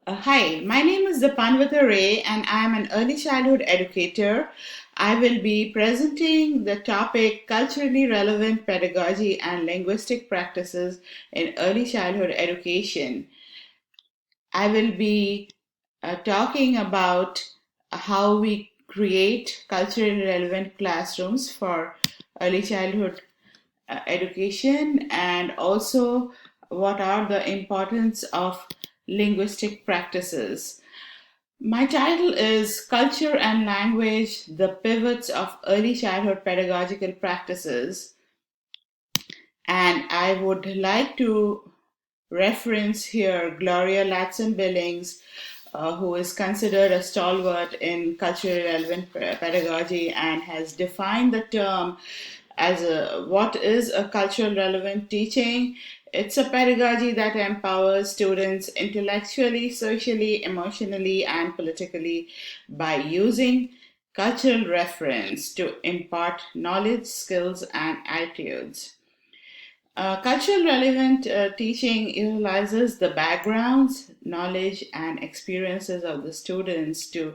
Hi, my name is Dipanvata Ray and I am an early childhood educator. I will be presenting the topic culturally relevant pedagogy and linguistic practices in early childhood education. I will be talking about how we create culturally relevant classrooms for early childhood education and also what are the importance of linguistic practices. My title is Culture and Language, the Pivots of Early Childhood Pedagogical Practices. And I would like to reference here Gloria Latson Billings, who is considered a stalwart in culturally relevant pedagogy and has defined the term as what is a cultural relevant teaching. It's a pedagogy that empowers students intellectually, socially, emotionally, and politically by using cultural reference to impart knowledge, skills, and attitudes. Cultural relevant teaching utilizes the backgrounds, knowledge, and experiences of the students to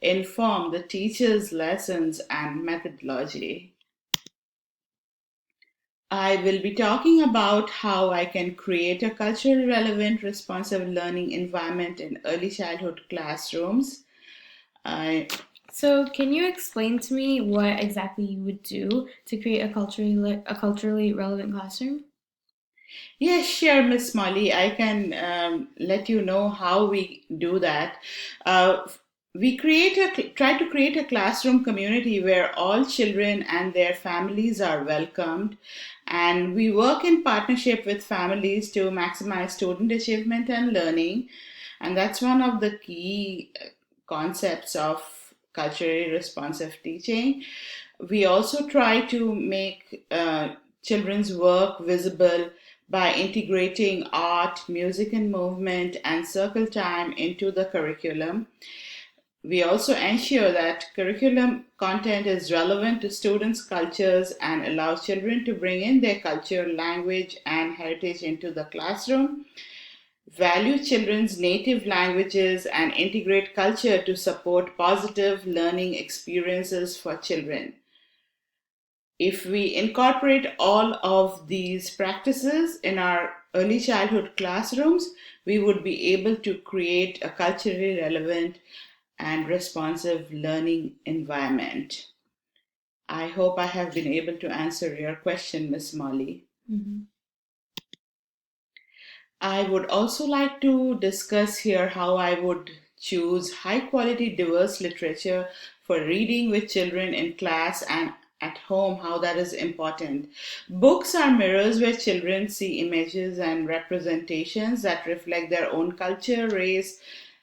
inform the teacher's lessons and methodology. I will be talking about how I can create a culturally relevant, responsive learning environment in early childhood classrooms. I So, can you explain to me what exactly you would do to create a culturally relevant classroom? Yes, sure, Miss Molly. I can let you know how we do that. Uh, we try to create a classroom community where all children and their families are welcomed, and we work in partnership with families to maximize student achievement and learning. And that's one of the key concepts of culturally responsive teaching. We also try to make children's work visible by integrating art, music and movement, and circle time into the curriculum. We also ensure that curriculum content is relevant to students' cultures and allow children to bring in their culture, language, and heritage into the classroom, value children's native languages, and integrate culture to support positive learning experiences for children. If we incorporate all of these practices in our early childhood classrooms, we would be able to create a culturally relevant and responsive learning environment. I hope I have been able to answer your question, Miss Molly. Mm-hmm. I would also like to discuss here how I would choose high quality diverse literature for reading with children in class and at home, how that is important. Books are mirrors where children see images and representations that reflect their own culture, race,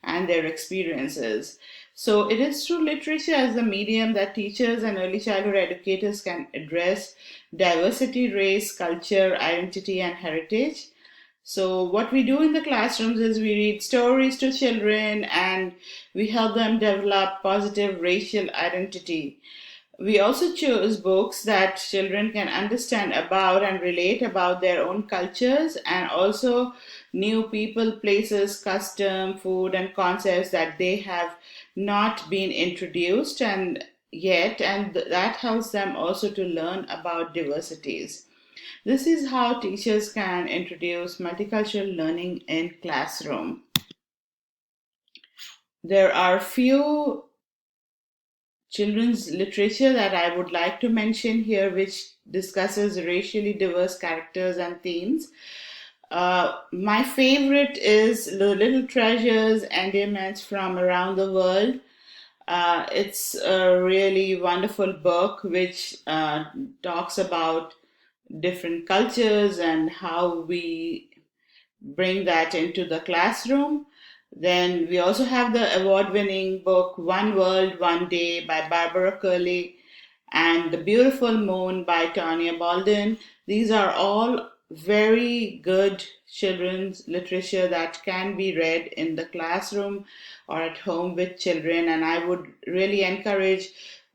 and their experiences. So, it is through literature as the medium that teachers and early childhood educators can address diversity, race, culture, identity, and heritage. So, what we do in the classrooms is we read stories to children and we help them develop positive racial identity. We also choose books that children can understand about and relate about their own cultures and also new people, places, custom, food, and concepts that they have not been introduced and yet, and that helps them also to learn about diversities. This is how teachers can introduce multicultural learning in classroom. There are few children's literature that I would like to mention here which discusses racially diverse characters and themes. My favorite is The Little Treasures Endearments from Around the World. It's a really wonderful book which talks about different cultures and how we bring that into the classroom. Then we also have the award winning book One World, One Day by Barbara Curley and The Beautiful Moon by Tanya Bolden. These are all very good children's literature that can be read in the classroom or at home with children. And I would really encourage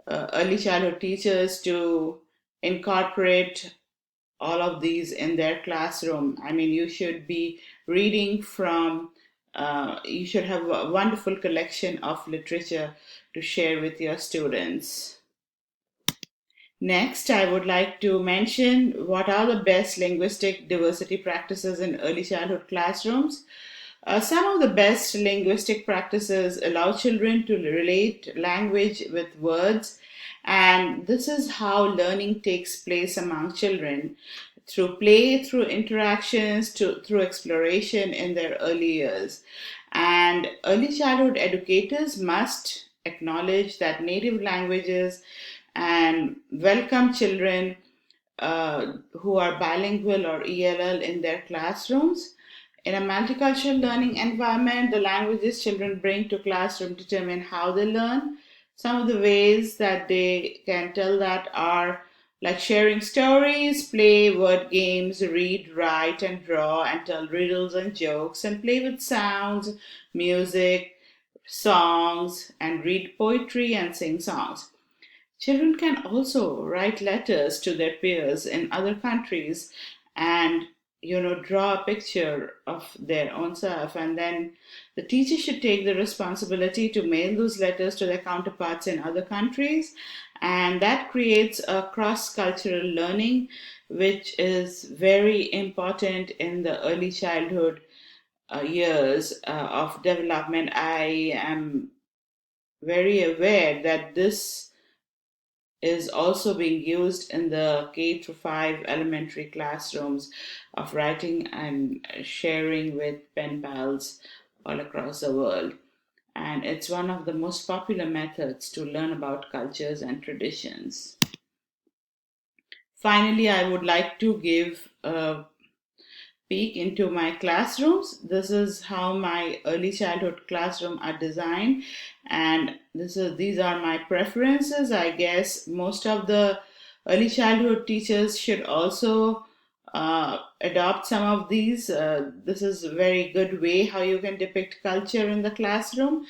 early childhood teachers to incorporate all of these in their classroom. I mean, you should be reading from You should have a wonderful collection of literature to share with your students. Next, I would like to mention what are the best linguistic diversity practices in early childhood classrooms. Some of the best linguistic practices allow children to relate language with words, and this is how learning takes place among children through play, through interactions, through exploration in their early years. And early childhood educators must acknowledge that native languages and welcome children who are bilingual or ELL in their classrooms. In a multicultural learning environment, the languages children bring to classroom determine how they learn. Some of the ways that they can tell that are like sharing stories, play word games, read, write, and draw, and tell riddles and jokes, and play with sounds, music, songs, and read poetry and sing songs. Children can also write letters to their peers in other countries and draw a picture of their own self, and then the teacher should take the responsibility to mail those letters to their counterparts in other countries, and that creates a cross cultural learning which is very important in the early childhood years of development. I am very aware that this is also being used in the K to 5 elementary classrooms of writing and sharing with pen pals all across the world. And it's one of the most popular methods to learn about cultures and traditions. Finally, I would like to give a peek into my classrooms. This is how my early childhood classroom are designed, and these are my preferences. I guess most of the early childhood teachers should also adopt some of these. This is a very good way how you can depict culture in the classroom,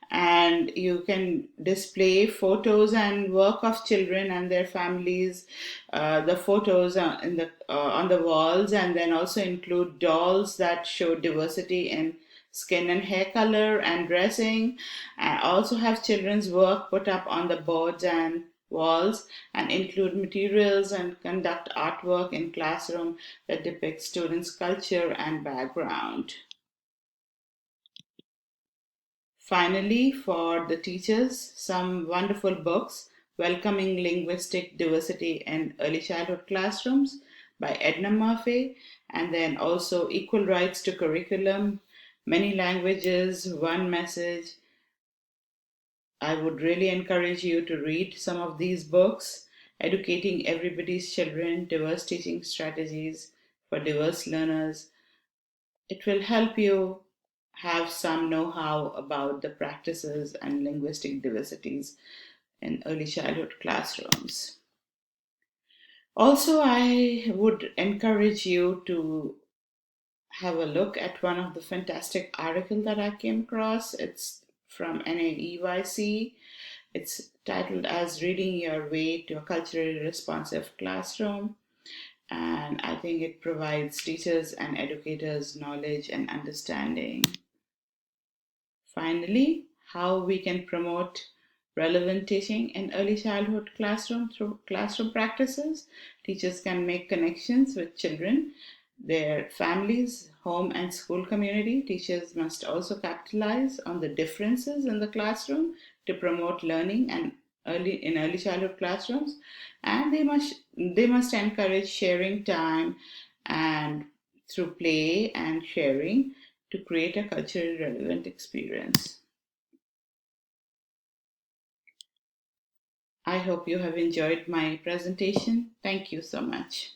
and you can display photos and work of children and their families. The photos in the on the walls, and then also include dolls that show diversity in skin and hair color and dressing, and also have children's work put up on the boards and walls, and include materials and conduct artwork in classroom that depicts students culture and background. Finally, for the teachers, some wonderful books: Welcoming Linguistic Diversity in Early Childhood Classrooms by Edna Murphy, and then also Equal Rights to Curriculum, Many Languages, One Message. I would really encourage you to read some of these books. Educating Everybody's Children, Diverse Teaching Strategies for Diverse Learners. It will help you have some know how about the practices and linguistic diversities in early childhood classrooms. Also, I would encourage you to have a look at one of the fantastic article that I came across. It's from NAEYC. It's titled as Reading Your Way to a Culturally Responsive Classroom, and I think it provides teachers and educators knowledge and understanding. Finally, how we can promote relevant teaching in early childhood classroom through classroom practices. Teachers can make connections with children, their families, home and school community. Teachers must also capitalize on the differences in the classroom to promote learning and early childhood classrooms, and they must encourage sharing time and through play and sharing to create a culturally relevant experience. I hope you have enjoyed my presentation. Thank you so much.